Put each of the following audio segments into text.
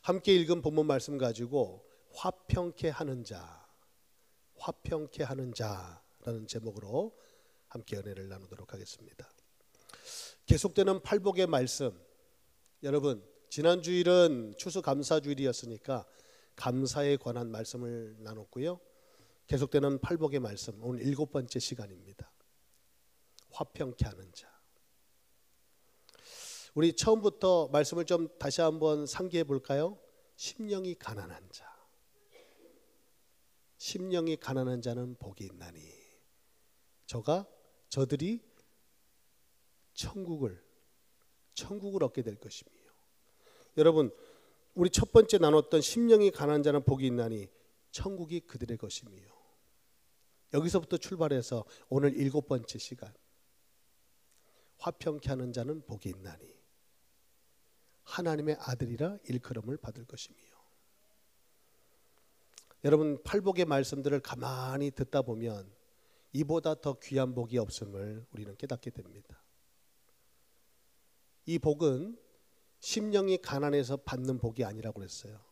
함께 읽은 본문 말씀 가지고 화평케 하는 자, 화평케 하는 자라는 제목으로 함께 은혜를 나누도록 하겠습니다. 계속되는 팔복의 말씀, 여러분 지난 주일은 추수감사주일이었으니까 감사에 관한 말씀을 나눴고요. 계속되는 팔복의 말씀, 오늘 7번째 시간입니다. 화평케 하는 자. 우리 처음부터 말씀을 좀 다시 한번 상기해 볼까요? 심령이 가난한 자. 심령이 가난한 자는 복이 있나니 저들이 천국을 얻게 될 것이며. 여러분, 우리 첫 번째 나눴던 심령이 가난한 자는 복이 있나니 천국이 그들의 것이며, 여기서부터 출발해서 오늘 7번째 시간, 화평케 하는 자는 복이 있나니 하나님의 아들이라 일컬음을 받을 것이며. 여러분, 팔복의 말씀들을 가만히 듣다 보면 이보다 더 귀한 복이 없음을 우리는 깨닫게 됩니다. 이 복은 심령이 가난해서 받는 복이 아니라고 그랬어요.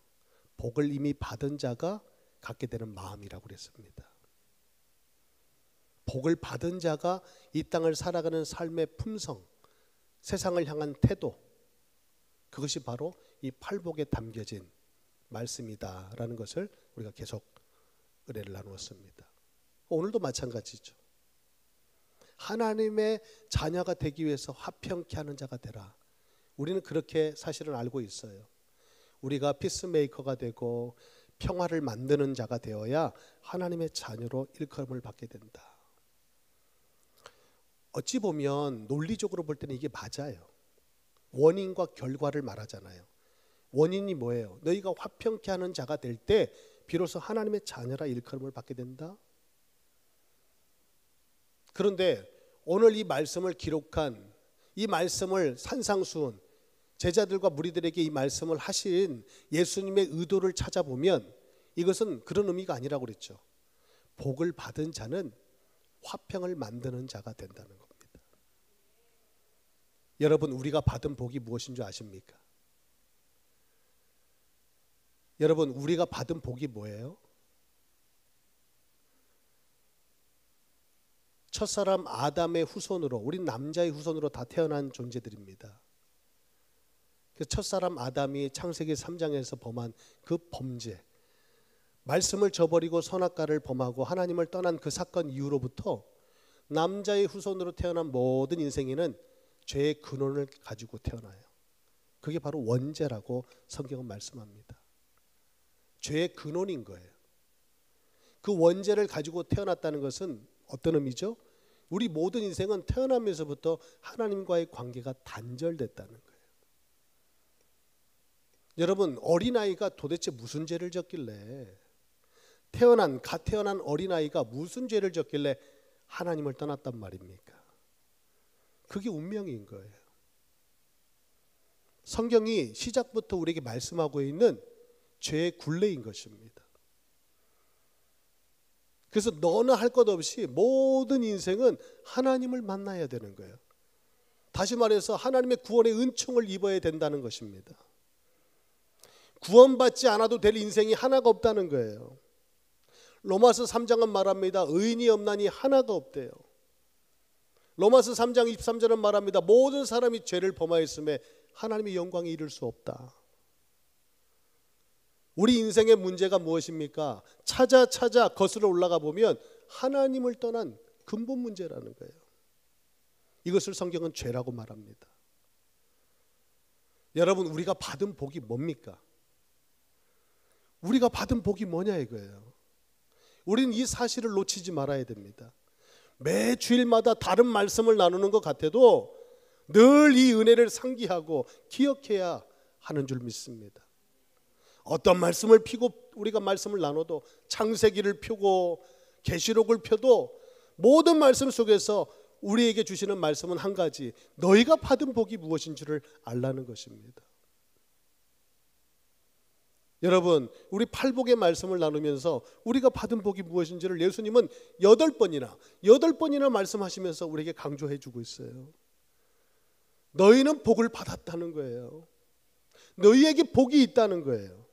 복을 이미 받은 자가 갖게 되는 마음이라고 그랬습니다. 복을 받은 자가 이 땅을 살아가는 삶의 품성, 세상을 향한 태도, 그것이 바로 이 팔복에 담겨진 말씀이다라는 것을 우리가 계속 은혜를 나누었습니다. 오늘도 마찬가지죠. 하나님의 자녀가 되기 위해서 화평케 하는 자가 되라. 우리는 그렇게 사실은 알고 있어요. 우리가 피스메이커가 되고 평화를 만드는 자가 되어야 하나님의 자녀로 일컬음을 받게 된다. 어찌 보면 논리적으로 볼 때는 이게 맞아요. 원인과 결과를 말하잖아요. 원인이 뭐예요? 너희가 화평케 하는 자가 될 때 비로소 하나님의 자녀라 일컬음을 받게 된다. 그런데 오늘 이 말씀을 기록한, 이 말씀을 산상수훈 제자들과 무리들에게 이 말씀을 하신 예수님의 의도를 찾아보면 이것은 그런 의미가 아니라고 그랬죠. 복을 받은 자는 화평을 만드는 자가 된다는 겁니다. 여러분, 우리가 받은 복이 무엇인 줄 아십니까? 여러분, 우리가 받은 복이 뭐예요? 첫사람 아담의 후손으로, 우린 남자의 후손으로 다 태어난 존재들입니다. 첫사람 아담이 창세기 3장에서 범한 그 범죄, 말씀을 저버리고 선악과를 범하고 하나님을 떠난 그 사건 이후로부터 남자의 후손으로 태어난 모든 인생에는 죄의 근원을 가지고 태어나요. 그게 바로 원죄라고 성경은 말씀합니다. 죄의 근원인 거예요. 그 원죄를 가지고 태어났다는 것은 어떤 의미죠? 우리 모든 인생은 태어나면서부터 하나님과의 관계가 단절됐다는 거예요. 여러분, 어린아이가 도대체 무슨 죄를 졌길래, 갓 태어난 어린아이가 무슨 죄를 졌길래 하나님을 떠났단 말입니까? 그게 운명인 거예요. 성경이 시작부터 우리에게 말씀하고 있는 죄의 굴레인 것입니다. 그래서 너나 할 것 없이 모든 인생은 하나님을 만나야 되는 거예요. 다시 말해서 하나님의 구원의 은총을 입어야 된다는 것입니다. 구원받지 않아도 될 인생이 하나가 없다는 거예요. 로마서 3장은 말합니다. 의인이 없나니 하나가 없대요. 로마서 3장 23절은 말합니다. 모든 사람이 죄를 범하였음에 하나님의 영광에 이를 수 없다. 우리 인생의 문제가 무엇입니까? 찾아 거슬러 올라가 보면 하나님을 떠난 근본 문제라는 거예요. 이것을 성경은 죄라고 말합니다. 여러분, 우리가 받은 복이 뭡니까? 우리가 받은 복이 뭐냐 이거예요. 우리는 이 사실을 놓치지 말아야 됩니다. 매 주일마다 다른 말씀을 나누는 것 같아도 늘 이 은혜를 상기하고 기억해야 하는 줄 믿습니다. 어떤 말씀을 피고 우리가 말씀을 나눠도, 창세기를 펴고 계시록을 펴도 모든 말씀 속에서 우리에게 주시는 말씀은 한 가지, 너희가 받은 복이 무엇인 줄을 알라는 것입니다. 여러분, 우리 팔복의 말씀을 나누면서 우리가 받은 복이 무엇인지를 예수님은 8번이나 말씀하시면서 우리에게 강조해 주고 있어요. 너희는 복을 받았다는 거예요. 너희에게 복이 있다는 거예요.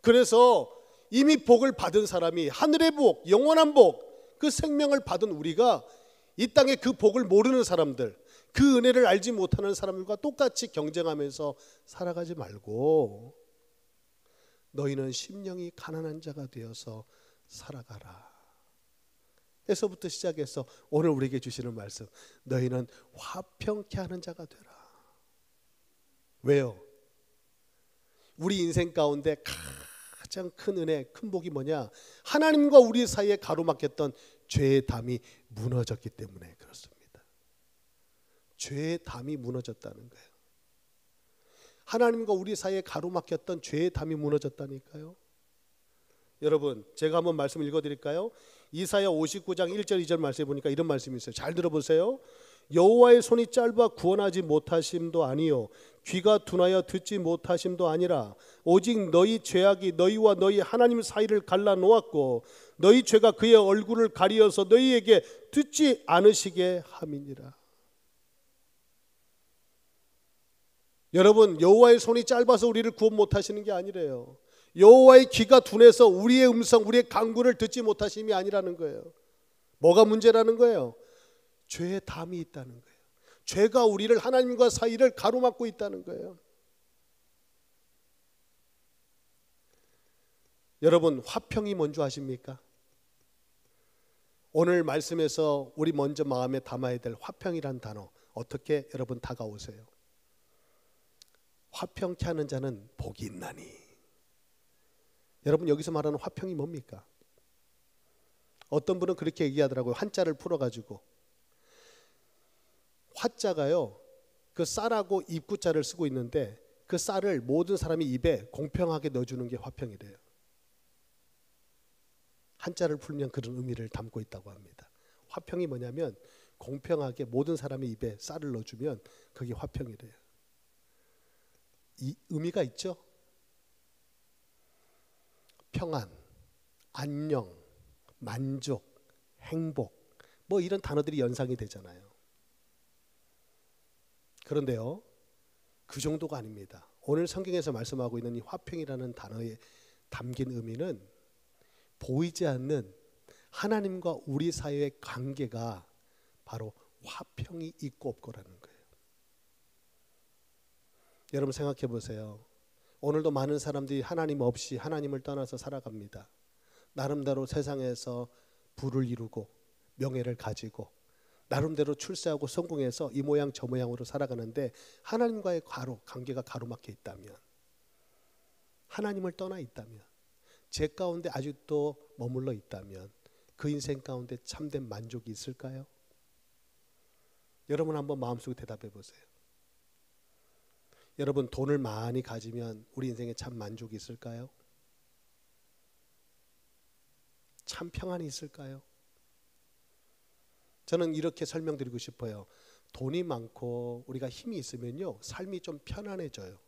그래서 이미 복을 받은 사람이, 하늘의 복, 영원한 복, 그 생명을 받은 우리가 이 땅에 그 복을 모르는 사람들, 그 은혜를 알지 못하는 사람들과 똑같이 경쟁하면서 살아가지 말고 너희는 심령이 가난한 자가 되어서 살아가라. 에서부터 시작해서 오늘 우리에게 주시는 말씀, 너희는 화평케 하는 자가 되라. 왜요? 우리 인생 가운데 가장 큰 은혜, 큰 복이 뭐냐? 하나님과 우리 사이에 가로막혔던 죄의 담이 무너졌기 때문에 그렇습니다. 죄의 담이 무너졌다는 거예요. 하나님과 우리 사이에 가로막혔던 죄의 담이 무너졌다니까요. 여러분, 제가 한번 말씀을 읽어드릴까요? 이사야 59장 1절 2절 말씀해 보니까 이런 말씀이 있어요. 잘 들어보세요. 여호와의 손이 짧아 구원하지 못하심도 아니요 귀가 둔하여 듣지 못하심도 아니라 오직 너희 죄악이 너희와 너희 하나님 사이를 갈라 놓았고 너희 죄가 그의 얼굴을 가리어서 너희에게 듣지 않으시게 함이니라. 여러분, 여호와의 손이 짧아서 우리를 구원 못하시는 게 아니래요. 여호와의 귀가 둔해서 우리의 음성, 우리의 간구를 듣지 못하심이 아니라는 거예요. 뭐가 문제라는 거예요? 죄의 담이 있다는 거예요. 죄가 우리를, 하나님과 사이를 가로막고 있다는 거예요. 여러분, 화평이 뭔지 아십니까? 오늘 말씀에서 우리 먼저 마음에 담아야 될 화평이란 단어, 어떻게 여러분 다가오세요? 화평케 하는 자는 복이 있나니. 여러분, 여기서 말하는 화평이 뭡니까? 어떤 분은 그렇게 얘기하더라고요. 한자를 풀어가지고 화자가요, 그 쌀하고 입구자를 쓰고 있는데 그 쌀을 모든 사람이 입에 공평하게 넣어주는 게 화평이래요. 한자를 풀면 그런 의미를 담고 있다고 합니다. 화평이 뭐냐면 공평하게 모든 사람의 입에 쌀을 넣어주면 그게 화평이래요. 이 의미가 있죠. 평안, 안녕, 만족, 행복, 뭐 이런 단어들이 연상이 되잖아요. 그런데요, 그 정도가 아닙니다. 오늘 성경에서 말씀하고 있는 이 화평이라는 단어에 담긴 의미는 보이지 않는 하나님과 우리 사이의 관계가 바로 화평이 있고 없고라는 거예요. 여러분 생각해 보세요. 오늘도 많은 사람들이 하나님 없이, 하나님을 떠나서 살아갑니다. 나름대로 세상에서 부를 이루고 명예를 가지고 나름대로 출세하고 성공해서 이 모양 저 모양으로 살아가는데 하나님과의 관계가 가로막혀 있다면, 하나님을 떠나 있다면, 죄 가운데 아직도 머물러 있다면 그 인생 가운데 참된 만족이 있을까요? 여러분 한번 마음속에 대답해 보세요. 여러분, 돈을 많이 가지면 우리 인생에 참 만족이 있을까요? 참 평안이 있을까요? 저는 이렇게 설명드리고 싶어요. 돈이 많고 우리가 힘이 있으면요, 삶이 좀 편안해져요.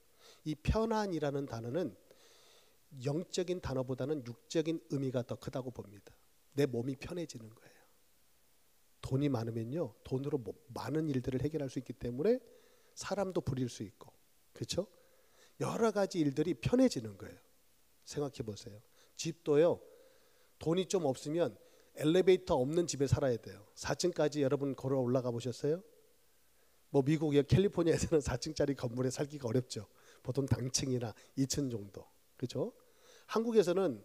이 편안이라는 단어는 영적인 단어보다는 육적인 의미가 더 크다고 봅니다. 내 몸이 편해지는 거예요. 돈이 많으면요, 돈으로 많은 일들을 해결할 수 있기 때문에 사람도 부릴 수 있고, 그렇죠? 여러 가지 일들이 편해지는 거예요. 생각해 보세요. 집도요, 돈이 좀 없으면 엘리베이터 없는 집에 살아야 돼요. 4층까지 여러분 걸어 올라가 보셨어요? 뭐 미국의 캘리포니아에서는 4층짜리 건물에 살기가 어렵죠. 보통 당층이나 2층 정도. 그렇죠? 한국에서는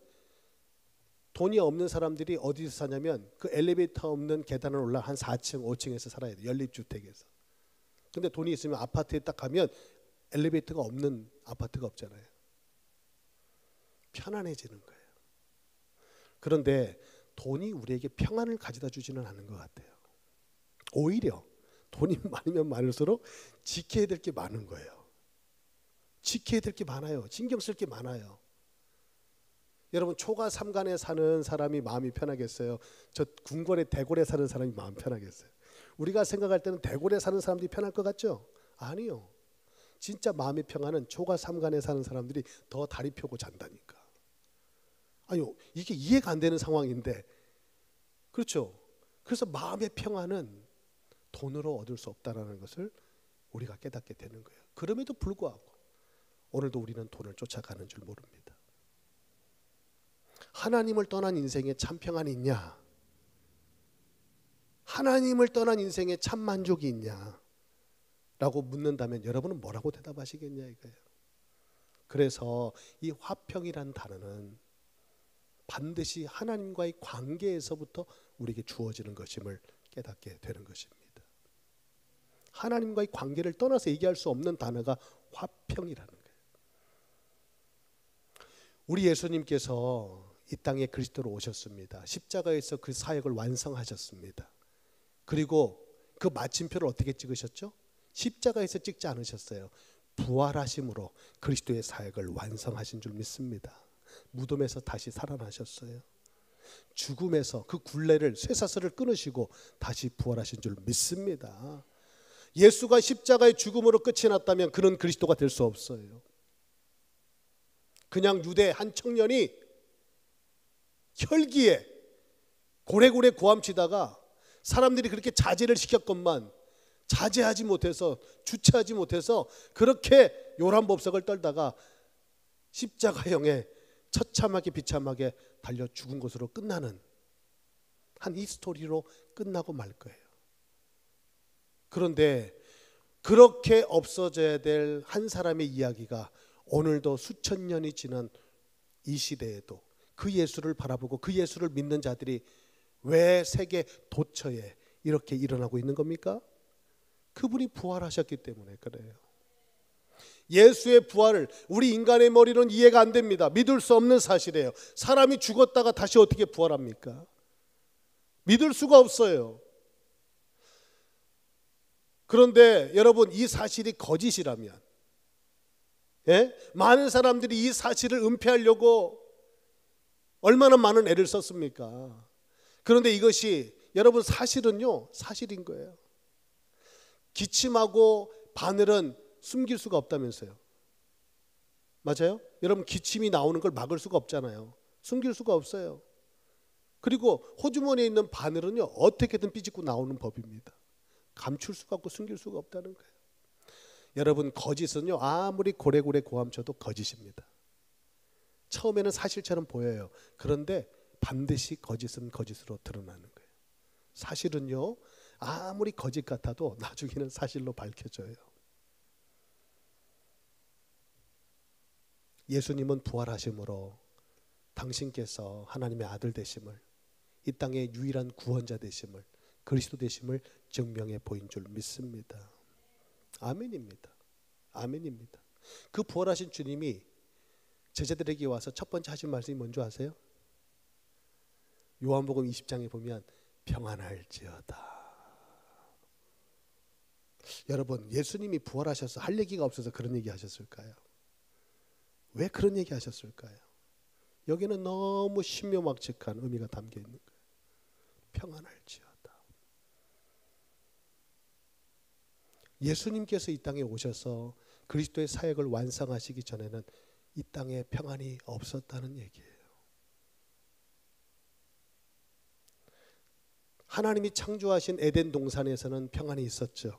돈이 없는 사람들이 어디서 사냐면 그 엘리베이터 없는 계단을 올라 한 4층, 5층에서 살아야 돼요. 연립주택에서. 근데 돈이 있으면 아파트에 딱 가면 엘리베이터가 없는 아파트가 없잖아요. 편안해지는 거예요. 그런데 돈이 우리에게 평안을 가져다 주지는 않는 것 같아요. 오히려 돈이 많으면 많을수록 지켜야 될 게 많은 거예요. 지켜야 될 게 많아요. 신경 쓸 게 많아요. 여러분, 초가 삼간에 사는 사람이 마음이 편하겠어요? 저 궁궐의 대궐에 사는 사람이 마음 편하겠어요? 우리가 생각할 때는 대궐에 사는 사람들이 편할 것 같죠? 아니요. 진짜 마음의 평안은 초가 삼간에 사는 사람들이 더 다리 펴고 잔다니까. 아니요, 이게 이해가 안 되는 상황인데, 그렇죠? 그래서 마음의 평안은 돈으로 얻을 수 없다는 것을 우리가 깨닫게 되는 거예요. 그럼에도 불구하고 오늘도 우리는 돈을 쫓아가는 줄 모릅니다. 하나님을 떠난 인생에 참 평안이 있냐? 하나님을 떠난 인생에 참 만족이 있냐? 라고 묻는다면 여러분은 뭐라고 대답하시겠냐 이거예요. 그래서 이 화평이라는 단어는 반드시 하나님과의 관계에서부터 우리에게 주어지는 것임을 깨닫게 되는 것입니다. 하나님과의 관계를 떠나서 얘기할 수 없는 단어가 화평이라는 거예요. 우리 예수님께서 이 땅에 그리스도로 오셨습니다. 십자가에서 그 사역을 완성하셨습니다. 그리고 그 마침표를 어떻게 찍으셨죠? 십자가에서 찍지 않으셨어요. 부활하심으로 그리스도의 사역을 완성하신 줄 믿습니다. 무덤에서 다시 살아나셨어요. 죽음에서 그 굴레를 쇠사슬을 끊으시고 다시 부활하신 줄 믿습니다. 예수가 십자가의 죽음으로 끝이 났다면 그는 그리스도가 될 수 없어요. 그냥 유대 한 청년이 혈기에 고래고래 고함치다가 사람들이 그렇게 자제를 시켰건만 자제하지 못해서 주체하지 못해서 그렇게 요란법석을 떨다가 십자가형에 처참하게 비참하게 달려 죽은 것으로 끝나는 한 이 스토리로 끝나고 말 거예요. 그런데 그렇게 없어져야 될 한 사람의 이야기가 오늘도 수천 년이 지난 이 시대에도 그 예수를 바라보고 그 예수를 믿는 자들이 왜 세계 도처에 이렇게 일어나고 있는 겁니까? 그분이 부활하셨기 때문에 그래요. 예수의 부활을 우리 인간의 머리로는 이해가 안 됩니다. 믿을 수 없는 사실이에요. 사람이 죽었다가 다시 어떻게 부활합니까? 믿을 수가 없어요. 그런데 여러분, 이 사실이 거짓이라면, 많은 사람들이 이 사실을 은폐하려고 얼마나 많은 애를 썼습니까? 그런데 이것이 여러분 사실은요, 사실인 거예요. 기침하고 바늘은 숨길 수가 없다면서요. 맞아요? 여러분, 기침이 나오는 걸 막을 수가 없잖아요. 숨길 수가 없어요. 그리고 호주머니에 있는 바늘은요, 어떻게든 삐집고 나오는 법입니다. 감출 수가 없고 숨길 수가 없다는 거예요. 여러분, 거짓은요, 아무리 고래고래 고함쳐도 거짓입니다. 처음에는 사실처럼 보여요. 그런데 반드시 거짓은 거짓으로 드러나는 거예요. 사실은요, 아무리 거짓 같아도 나중에는 사실로 밝혀져요. 예수님은 부활하심으로 당신께서 하나님의 아들 되심을, 이 땅의 유일한 구원자 되심을, 그리스도 되심을 증명해 보인 줄 믿습니다. 아멘입니다. 아멘입니다. 그 부활하신 주님이 제자들에게 와서 첫 번째 하신 말씀이 뭔지 아세요? 요한복음 20장에 보면 평안할지어다. 여러분, 예수님이 부활하셔서 할 얘기가 없어서 그런 얘기 하셨을까요? 왜 그런 얘기 하셨을까요? 여기는 너무 신묘막측한 의미가 담겨 있는 거예요. 평안할지어다. 예수님께서 이 땅에 오셔서 그리스도의 사역을 완성하시기 전에는 이 땅에 평안이 없었다는 얘기예요. 하나님이 창조하신 에덴 동산에서는 평안이 있었죠.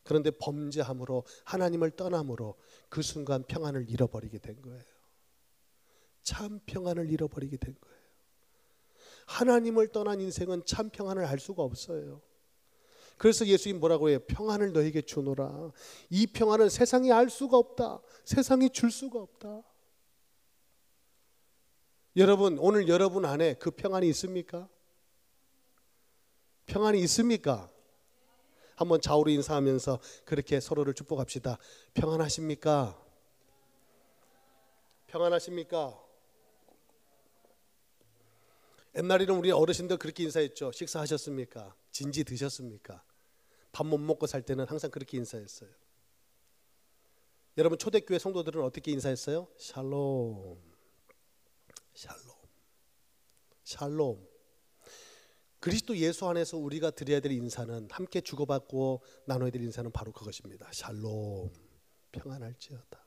그런데 범죄함으로 하나님을 떠남으로 그 순간 평안을 잃어버리게 된 거예요. 참 평안을 잃어버리게 된 거예요. 하나님을 떠난 인생은 참 평안을 알 수가 없어요. 그래서 예수님 뭐라고 해요? 평안을 너에게 주노라. 이 평안은 세상이 알 수가 없다. 세상이 줄 수가 없다. 여러분, 오늘 여러분 안에 그 평안이 있습니까? 평안이 있습니까? 한번 좌우로 인사하면서 그렇게 서로를 축복합시다. 평안하십니까? 평안하십니까? 옛날에는 우리 어르신들 그렇게 인사했죠. 식사하셨습니까? 진지 드셨습니까? 밥 못 먹고 살 때는 항상 그렇게 인사했어요. 여러분, 초대교회 성도들은 어떻게 인사했어요? 샬롬, 샬롬, 샬롬. 그리스도 예수 안에서 우리가 드려야 될 인사는, 함께 주고받고 나눠야 될 인사는 바로 그것입니다. 샬롬, 평안할지어다.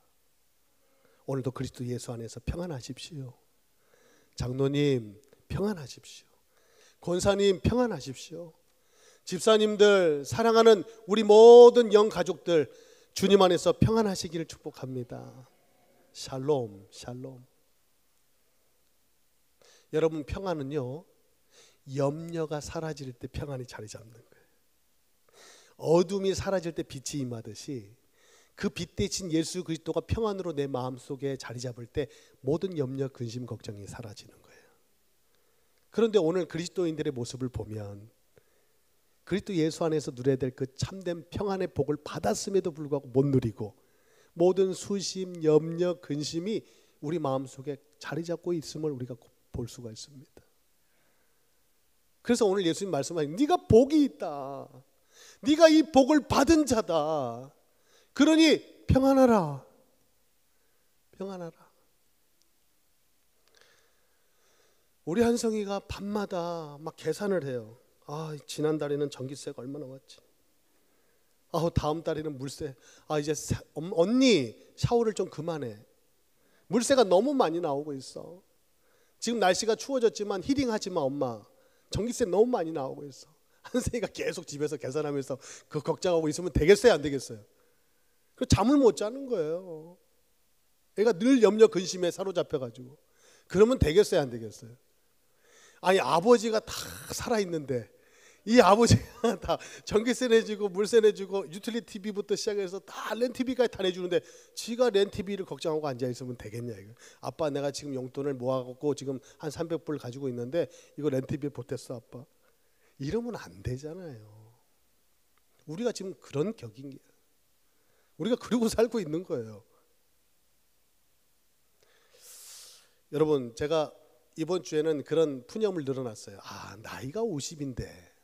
오늘도 그리스도 예수 안에서 평안하십시오. 장로님 평안하십시오. 권사님 평안하십시오. 집사님들, 사랑하는 우리 모든 영 가족들, 주님 안에서 평안하시기를 축복합니다. 샬롬, 샬롬. 여러분, 평안은요, 염려가 사라질 때 평안이 자리 잡는 거예요. 어둠이 사라질 때 빛이 임하듯이 그 빛 대신 예수 그리스도가 평안으로 내 마음속에 자리 잡을 때 모든 염려, 근심, 걱정이 사라지는 거예요. 그런데 오늘 그리스도인들의 모습을 보면 그리스도 예수 안에서 누려야 될 그 참된 평안의 복을 받았음에도 불구하고 못 누리고 모든 수심, 염려, 근심이 우리 마음속에 자리 잡고 있음을 우리가 볼 수가 있습니다. 그래서 오늘 예수님 말씀하신 네가 복이 있다. 네가 이 복을 받은 자다. 그러니 평안하라. 평안하라. 우리 한성이가 밤마다 막 계산을 해요. 지난달에는 전기세가 얼마나 왔지. 다음 달에는 물세. 이제 언니 샤워를 좀 그만해. 물세가 너무 많이 나오고 있어. 지금 날씨가 추워졌지만 히딩하지 마 엄마. 전기세 너무 많이 나오고 있어. 한성이가 계속 집에서 계산하면서 그 걱정하고 있으면 되겠어요, 안 되겠어요? 그 잠을 못 자는 거예요. 애가 늘 염려 근심에 사로잡혀가지고. 그러면 되겠어요, 안 되겠어요? 아니, 아버지가 다 살아있는데 이 아버지가 다 전기세 내주고 물세 내주고 유틸리티 TV부터 시작해서 다 렌TV까지 다 내주는데 지가 렌TV를 걱정하고 앉아있으면 되겠냐 이거. 아빠 내가 지금 용돈을 모아갖고 지금 한 300불 가지고 있는데 이거 렌TV에 보탰어 아빠. 이러면 안 되잖아요. 우리가 지금 그런 격인 게 우리가 그러고 살고 있는 거예요. 여러분, 제가 이번 주에는 그런 푸념을 늘어놨어요. 나이가 50인데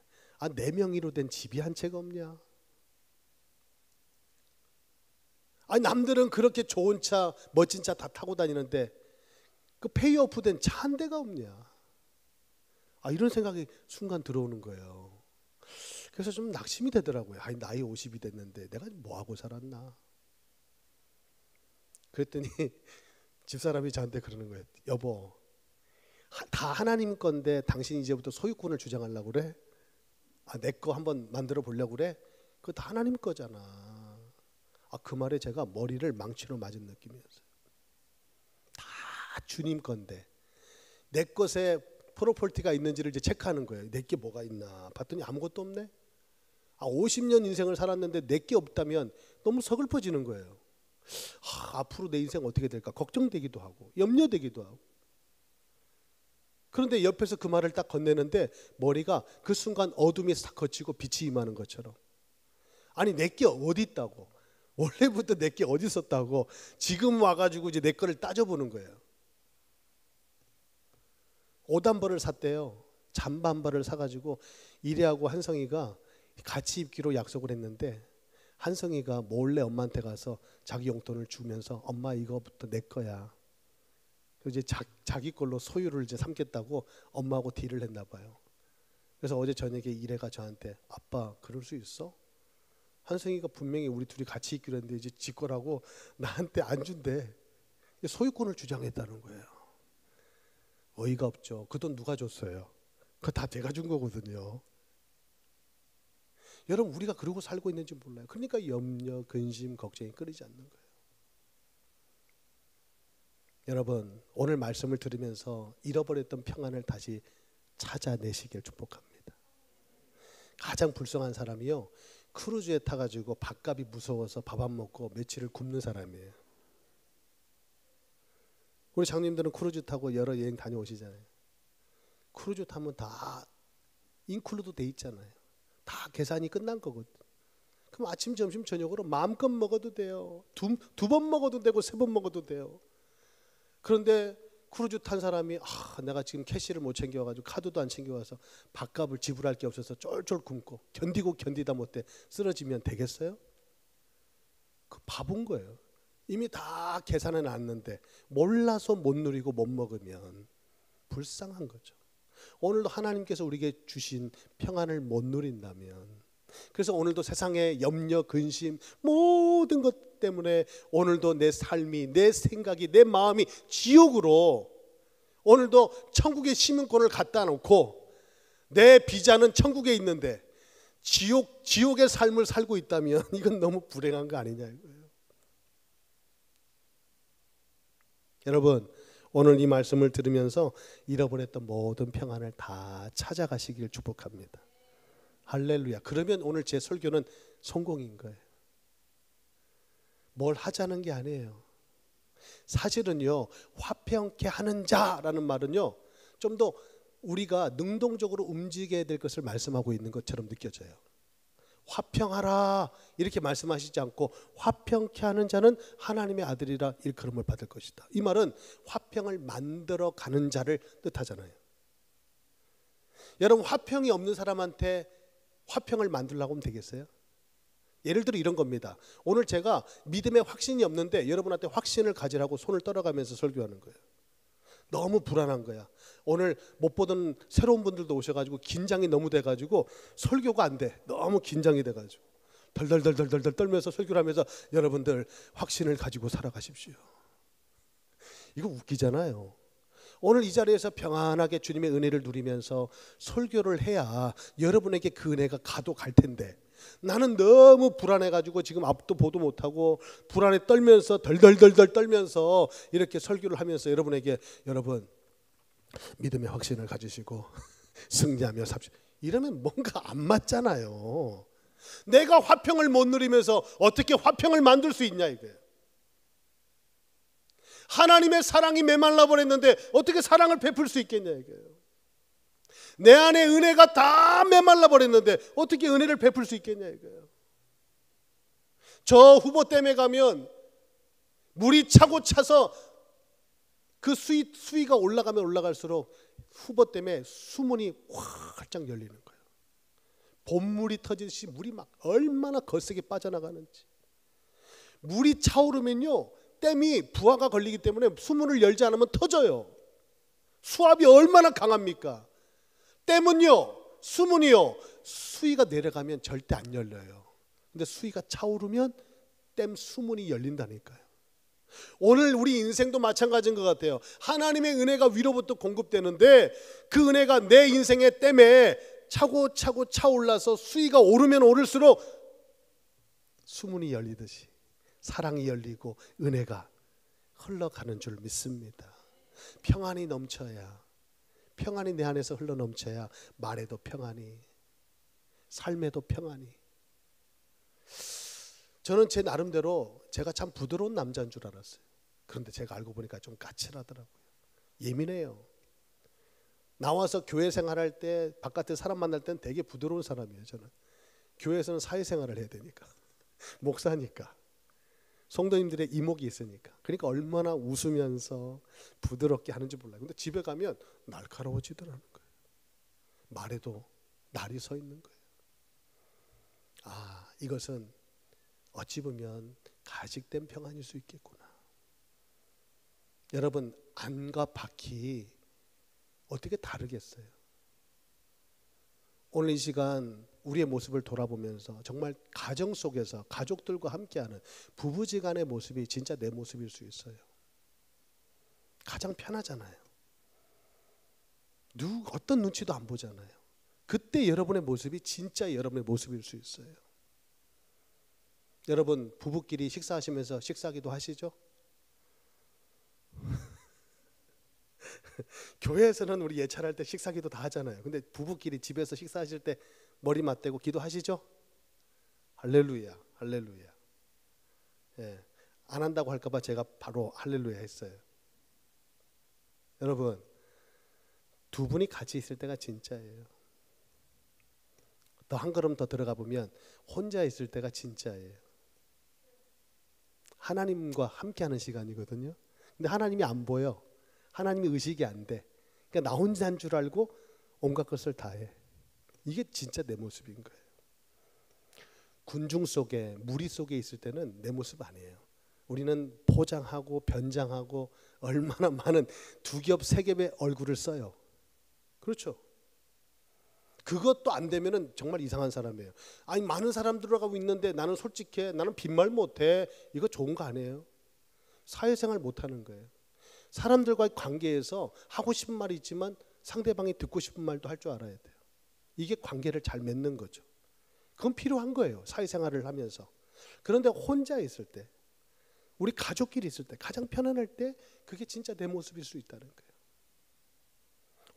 내 명의로 된 집이 한 채가 없냐? 남들은 그렇게 좋은 차, 멋진 차 다 타고 다니는데 그 페이오프 된 차 한 대가 없냐? 이런 생각이 순간 들어오는 거예요. 그래서 좀 낙심이 되더라고요. 나이 50이 됐는데 내가 뭐하고 살았나? 그랬더니 집사람이 저한테 그러는 거예요. 여보, 다 하나님 건데 당신 이제부터 소유권을 주장하려고 그래? 내 거 한번 만들어 보려고 그래? 그거 다 하나님 거잖아. 그 말에 제가 머리를 망치로 맞은 느낌이었어요. 다 주님 건데 내 것에 프로퍼티가 있는지를 이제 체크하는 거예요. 내 게 뭐가 있나 봤더니 아무것도 없네. 50년 인생을 살았는데 내 게 없다면 너무 서글퍼지는 거예요. 앞으로 내 인생 어떻게 될까 걱정되기도 하고 염려되기도 하고. 그런데 옆에서 그 말을 딱 건네는데 머리가 그 순간 어둠이 싹 거치고 빛이 임하는 것처럼, 내 게 어디 있다고, 원래부터 내 게 어디 있었다고 지금 와가지고 이제 내 거를 따져보는 거예요. 옷 한 벌을 샀대요. 잠바 한 벌을 사가지고 이래하고 한성이가 같이 입기로 약속을 했는데 한성이가 몰래 엄마한테 가서 자기 용돈을 주면서 엄마 이거부터 내 거야. 이제 자기 걸로 소유를 이제 삼겠다고 엄마하고 딜을 했나 봐요. 그래서 어제 저녁에 이래가 저한테 아빠 그럴 수 있어? 한성이가 분명히 우리 둘이 같이 있기로 했는데 이제 지 거라고 나한테 안 준대. 소유권을 주장했다는 거예요. 어이가 없죠. 그 돈 누가 줬어요? 그거 다 제가 준 거거든요. 여러분, 우리가 그러고 살고 있는지 몰라요. 그러니까 염려, 근심, 걱정이 끊이지 않는 거예요. 여러분, 오늘 말씀을 들으면서 잃어버렸던 평안을 다시 찾아내시길 축복합니다. 가장 불쌍한 사람이요, 크루즈에 타가지고 밥값이 무서워서 밥 안 먹고 며칠을 굶는 사람이에요. 우리 장님들은 크루즈 타고 여러 여행 다녀오시잖아요. 크루즈 타면 다 인클루드 돼 있잖아요. 다 계산이 끝난 거거든. 그럼 아침, 점심, 저녁으로 마음껏 먹어도 돼요. 두 번 먹어도 되고 세 번 먹어도 돼요. 그런데 크루즈 탄 사람이 내가 지금 캐시를 못 챙겨와가지고 카드도 안 챙겨와서 밥값을 지불할 게 없어서 쫄쫄 굶고 견디다 못해 쓰러지면 되겠어요? 그 바본 거예요. 이미 다 계산해 놨는데 몰라서 못 누리고 못 먹으면 불쌍한 거죠. 오늘도 하나님께서 우리에게 주신 평안을 못 누린다면, 그래서 오늘도 세상의 염려, 근심 모든 것 때문에 오늘도 내 삶이, 내 생각이, 내 마음이 지옥으로, 오늘도 천국의 시민권을 갖다 놓고 내 비자는 천국에 있는데 지옥의 삶을 살고 있다면 이건 너무 불행한 거 아니냐 이거예요. 여러분, 오늘 이 말씀을 들으면서 잃어버렸던 모든 평안을 다 찾아가시길 축복합니다. 할렐루야. 그러면 오늘 제 설교는 성공인 거예요. 뭘 하자는 게 아니에요. 사실은요, 화평케 하는 자라는 말은요, 좀 더 우리가 능동적으로 움직여야 될 것을 말씀하고 있는 것처럼 느껴져요. 화평하라 이렇게 말씀하시지 않고 화평케 하는 자는 하나님의 아들이라 일컬음을 받을 것이다. 이 말은 화평을 만들어 가는 자를 뜻하잖아요. 여러분, 화평이 없는 사람한테 화평을 만들려고 하면 되겠어요? 예를 들어 이런 겁니다. 오늘 제가 믿음에 확신이 없는데 여러분한테 확신을 가지라고 손을 떨어가면서 설교하는 거예요. 너무 불안한 거야. 오늘 못 보던 새로운 분들도 오셔가지고 긴장이 너무 돼가지고 설교가 안 돼. 너무 긴장이 돼가지고 덜덜덜덜덜 떨면서 설교를 하면서 여러분들 확신을 가지고 살아가십시오. 이거 웃기잖아요. 오늘 이 자리에서 평안하게 주님의 은혜를 누리면서 설교를 해야 여러분에게 그 은혜가 가도 갈 텐데, 나는 너무 불안해가지고 지금 앞도 보도 못하고 불안에 떨면서 덜덜덜덜 떨면서 이렇게 설교를 하면서 여러분에게 여러분 믿음의 확신을 가지시고 승리하며 삽시다 이러면 뭔가 안 맞잖아요. 내가 화평을 못 누리면서 어떻게 화평을 만들 수 있냐 이거예요. 하나님의 사랑이 메말라 버렸는데 어떻게 사랑을 베풀 수 있겠냐 이거예요. 내 안에 은혜가 다 메말라 버렸는데 어떻게 은혜를 베풀 수 있겠냐 이거예요. 저 후보댐에 가면 물이 차고 차서 그 수위가 올라가면 올라갈수록 후보댐에 수문이 활짝 열리는 거예요. 봄물이 터지듯이 물이 막 얼마나 거세게 빠져나가는지. 물이 차오르면요, 댐이 부하가 걸리기 때문에 수문을 열지 않으면 터져요. 수압이 얼마나 강합니까? 댐은요, 수문이요, 수위가 내려가면 절대 안 열려요. 근데 수위가 차오르면 댐 수문이 열린다니까요. 오늘 우리 인생도 마찬가지인 것 같아요. 하나님의 은혜가 위로부터 공급되는데 그 은혜가 내 인생의 댐에 차고 차올라서 수위가 오르면 오를수록 수문이 열리듯이 사랑이 열리고 은혜가 흘러가는 줄 믿습니다. 평안이 넘쳐야, 평안이 내 안에서 흘러넘쳐야 말에도 평안이, 삶에도 평안이. 저는 제 나름대로 제가 참 부드러운 남자인 줄 알았어요. 그런데 제가 알고 보니까 좀 까칠하더라고요. 예민해요. 나와서 교회 생활할 때 바깥에 사람 만날 때는 되게 부드러운 사람이에요. 저는 교회에서는 사회생활을 해야 되니까 목사니까 성도님들의 이목이 있으니까, 그러니까 얼마나 웃으면서 부드럽게 하는지 몰라요. 근데 집에 가면 날카로워지더라는 거예요. 말에도 날이 서 있는 거예요. 아, 이것은 어찌 보면 가식된 평안일 수 있겠구나. 여러분, 안과 밖이 어떻게 다르겠어요? 오늘 이 시간 우리의 모습을 돌아보면서 정말 가정 속에서 가족들과 함께하는 부부지간의 모습이 진짜 내 모습일 수 있어요. 가장 편하잖아요. 어떤 눈치도 안 보잖아요. 그때 여러분의 모습이 진짜 여러분의 모습일 수 있어요. 여러분, 부부끼리 식사하시면서 식사기도 하시죠? 교회에서는 우리 예찬할 때 식사기도 다 하잖아요. 근데 부부끼리 집에서 식사하실 때 머리 맞대고 기도하시죠? 할렐루야, 할렐루야. 예, 안 한다고 할까봐 제가 바로 할렐루야 했어요. 여러분, 두 분이 같이 있을 때가 진짜예요. 더 한 걸음 더 들어가 보면 혼자 있을 때가 진짜예요. 하나님과 함께하는 시간이거든요. 근데 하나님이 안 보여. 하나님이 의식이 안 돼. 그러니까 나 혼자인 줄 알고 온갖 것을 다 해. 이게 진짜 내 모습인 거예요. 군중 속에, 무리 속에 있을 때는 내 모습 아니에요. 우리는 포장하고 변장하고 얼마나 많은 두 겹, 세 겹의 얼굴을 써요. 그렇죠? 그것도 안 되면은 정말 이상한 사람이에요. 아니, 많은 사람들하고 있는데 나는 솔직해, 나는 빈말 못해. 이거 좋은 거 아니에요? 사회생활 못하는 거예요. 사람들과의 관계에서 하고 싶은 말이 있지만 상대방이 듣고 싶은 말도 할 줄 알아야 돼요. 이게 관계를 잘 맺는 거죠. 그건 필요한 거예요. 사회생활을 하면서. 그런데 혼자 있을 때, 우리 가족끼리 있을 때, 가장 편안할 때 그게 진짜 내 모습일 수 있다는 거예요.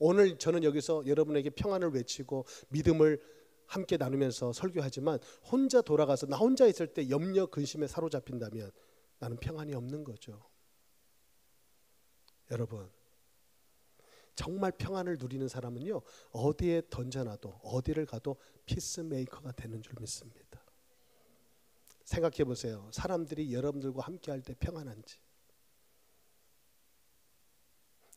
오늘 저는 여기서 여러분에게 평안을 외치고 믿음을 함께 나누면서 설교하지만 혼자 돌아가서 나 혼자 있을 때 염려 근심에 사로잡힌다면 나는 평안이 없는 거죠. 여러분, 정말 평안을 누리는 사람은요, 어디에 던져놔도 어디를 가도 피스메이커가 되는 줄 믿습니다. 생각해 보세요. 사람들이 여러분들과 함께 할 때 평안한지,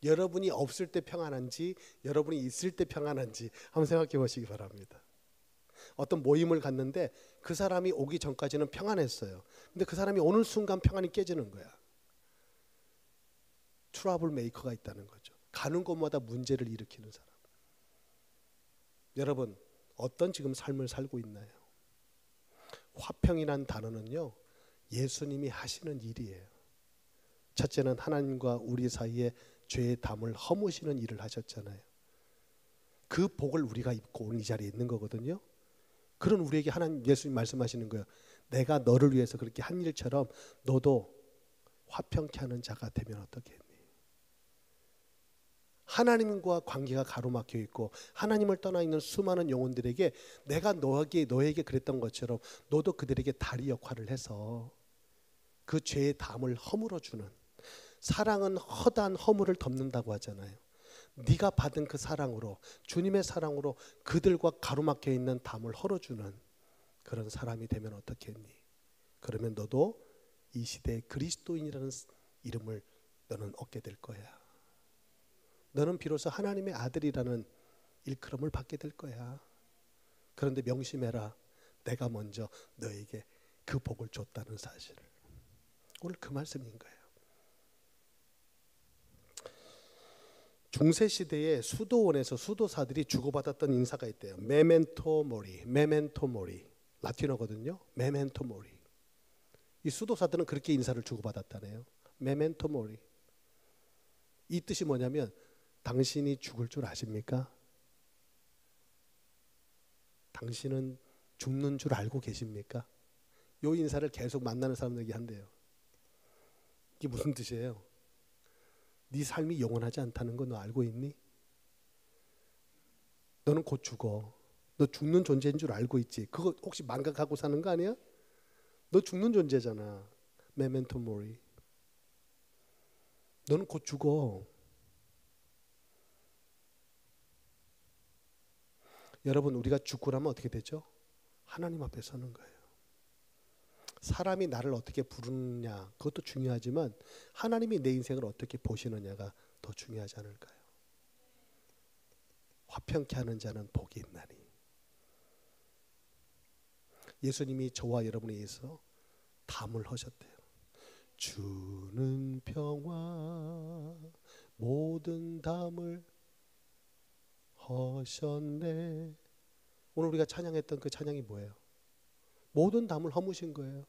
여러분이 없을 때 평안한지, 여러분이 있을 때 평안한지 한번 생각해 보시기 바랍니다. 어떤 모임을 갔는데 그 사람이 오기 전까지는 평안했어요. 근데 그 사람이 오는 순간 평안이 깨지는 거야. 트러블 메이커가 있다는 거죠. 가는 곳마다 문제를 일으키는 사람. 여러분, 어떤 지금 삶을 살고 있나요? 화평이란 단어는요, 예수님이 하시는 일이에요. 첫째는 하나님과 우리 사이에 죄의 담을 허무시는 일을 하셨잖아요. 그 복을 우리가 입고 오늘 이 자리에 있는 거거든요. 그런 우리에게 하나님, 예수님 말씀하시는 거예요. 내가 너를 위해서 그렇게 한 일처럼 너도 화평케 하는 자가 되면 어떻겠니? 하나님과 관계가 가로막혀 있고 하나님을 떠나 있는 수많은 영혼들에게 내가 너에게 그랬던 것처럼 너도 그들에게 다리 역할을 해서 그 죄의 담을 허물어주는, 사랑은 허다한 허물을 덮는다고 하잖아요. 네가 받은 그 사랑으로, 주님의 사랑으로 그들과 가로막혀 있는 담을 헐어주는 그런 사람이 되면 어떻겠니? 그러면 너도 이 시대의 그리스도인이라는 이름을 너는 얻게 될 거야. 너는 비로소 하나님의 아들이라는 일컬음을 받게 될 거야. 그런데 명심해라. 내가 먼저 너에게 그 복을 줬다는 사실을. 오늘 그 말씀인 거예요. 중세시대에 수도원에서 수도사들이 주고받았던 인사가 있대요. 메멘토 모리, 메멘토 모리. 라틴어거든요. 메멘토 모리. 이 수도사들은 그렇게 인사를 주고받았다네요. 메멘토 모리. 이 뜻이 뭐냐면 당신이 죽을 줄 아십니까? 당신은 죽는 줄 알고 계십니까? 이 인사를 계속 만나는 사람들에게 한대요. 이게 무슨 뜻이에요? 네 삶이 영원하지 않다는 거 너 알고 있니? 너는 곧 죽어. 너 죽는 존재인 줄 알고 있지? 그거 혹시 망각하고 사는 거 아니야? 너 죽는 존재잖아. 메멘토 모리. 너는 곧 죽어. 여러분, 우리가 죽고 나면 어떻게 되죠? 하나님 앞에 서는 거예요. 사람이 나를 어떻게 부르느냐 그것도 중요하지만 하나님이 내 인생을 어떻게 보시느냐가 더 중요하지 않을까요? 화평케 하는 자는 복이 있나니. 예수님이 저와 여러분에 의해서 담을 하셨대요. 주는 평화 모든 담을 허셨네. 오늘 우리가 찬양했던 그 찬양이 뭐예요? 모든 담을 허무신 거예요.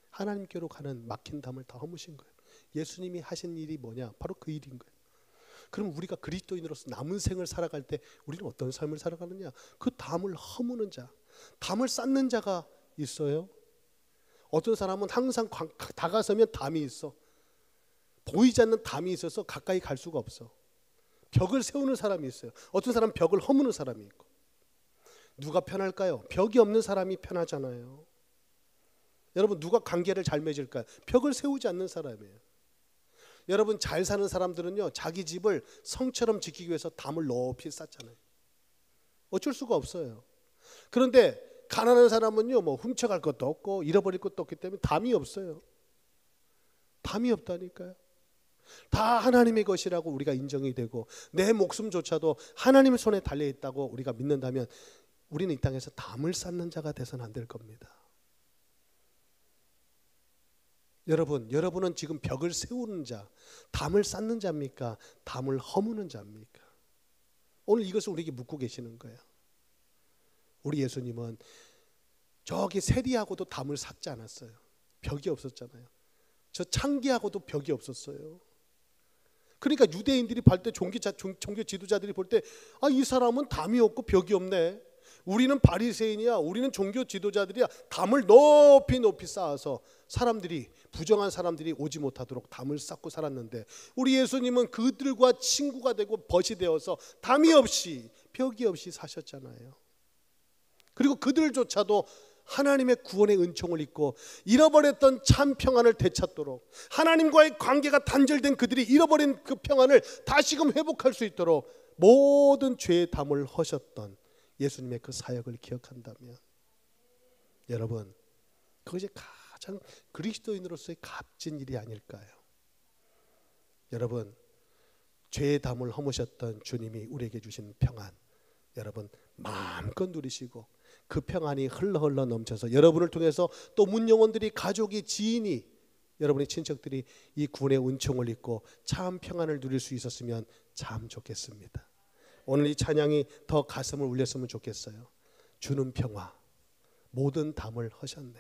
하나님께로 가는 막힌 담을 다 허무신 거예요. 예수님이 하신 일이 뭐냐? 바로 그 일인 거예요. 그럼 우리가 그리스도인으로서 남은 생을 살아갈 때 우리는 어떤 삶을 살아가느냐? 그 담을 허무는 자, 담을 쌓는 자가 있어요. 어떤 사람은 항상 다가서면 담이 있어. 보이지 않는 담이 있어서 가까이 갈 수가 없어. 벽을 세우는 사람이 있어요. 어떤 사람은 벽을 허무는 사람이 있고. 누가 편할까요? 벽이 없는 사람이 편하잖아요. 여러분, 누가 관계를 잘 맺을까요? 벽을 세우지 않는 사람이에요. 여러분, 잘 사는 사람들은요, 자기 집을 성처럼 지키기 위해서 담을 높이 쌓잖아요. 어쩔 수가 없어요. 그런데 가난한 사람은요, 뭐 훔쳐갈 것도 없고 잃어버릴 것도 없기 때문에 담이 없어요. 담이 없다니까요. 다 하나님의 것이라고 우리가 인정이 되고 내 목숨조차도 하나님의 손에 달려있다고 우리가 믿는다면 우리는 이 땅에서 담을 쌓는 자가 돼서는 안 될 겁니다. 여러분은 지금 벽을 세우는 자, 담을 쌓는 자입니까? 담을 허무는 자입니까? 오늘 이것을 우리에게 묻고 계시는 거예요. 우리 예수님은 저기 세리하고도 담을 쌓지 않았어요. 벽이 없었잖아요. 저 창기하고도 벽이 없었어요. 그러니까 유대인들이 볼 때 종교 지도자들이 볼 때 이 사람은 담이 없고 벽이 없네. 우리는 바리새인이야, 우리는 종교 지도자들이야. 담을 높이 높이 쌓아서 사람들이, 부정한 사람들이 오지 못하도록 담을 쌓고 살았는데, 우리 예수님은 그들과 친구가 되고 벗이 되어서 담이 없이, 벽이 없이 사셨잖아요. 그리고 그들조차도 하나님의 구원의 은총을 잊고 잃어버렸던 참 평안을 되찾도록, 하나님과의 관계가 단절된 그들이 잃어버린 그 평안을 다시금 회복할 수 있도록 모든 죄의 담을 허셨던 예수님의 그 사역을 기억한다면, 여러분, 그것이 가장 그리스도인으로서의 값진 일이 아닐까요? 여러분, 죄의 담을 허무셨던 주님이 우리에게 주신 평안, 여러분 마음껏 누리시고 그 평안이 흘러 넘쳐서 여러분을 통해서 또 문영혼들이, 가족이, 지인이, 여러분의 친척들이 이 구원의 은총을 잊고 참 평안을 누릴 수 있었으면 참 좋겠습니다. 오늘 이 찬양이 더 가슴을 울렸으면 좋겠어요. 주는 평화, 모든 담을 허셨네.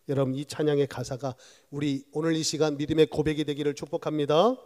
여러분, 이 찬양의 가사가 우리 오늘 이 시간 믿음의 고백이 되기를 축복합니다.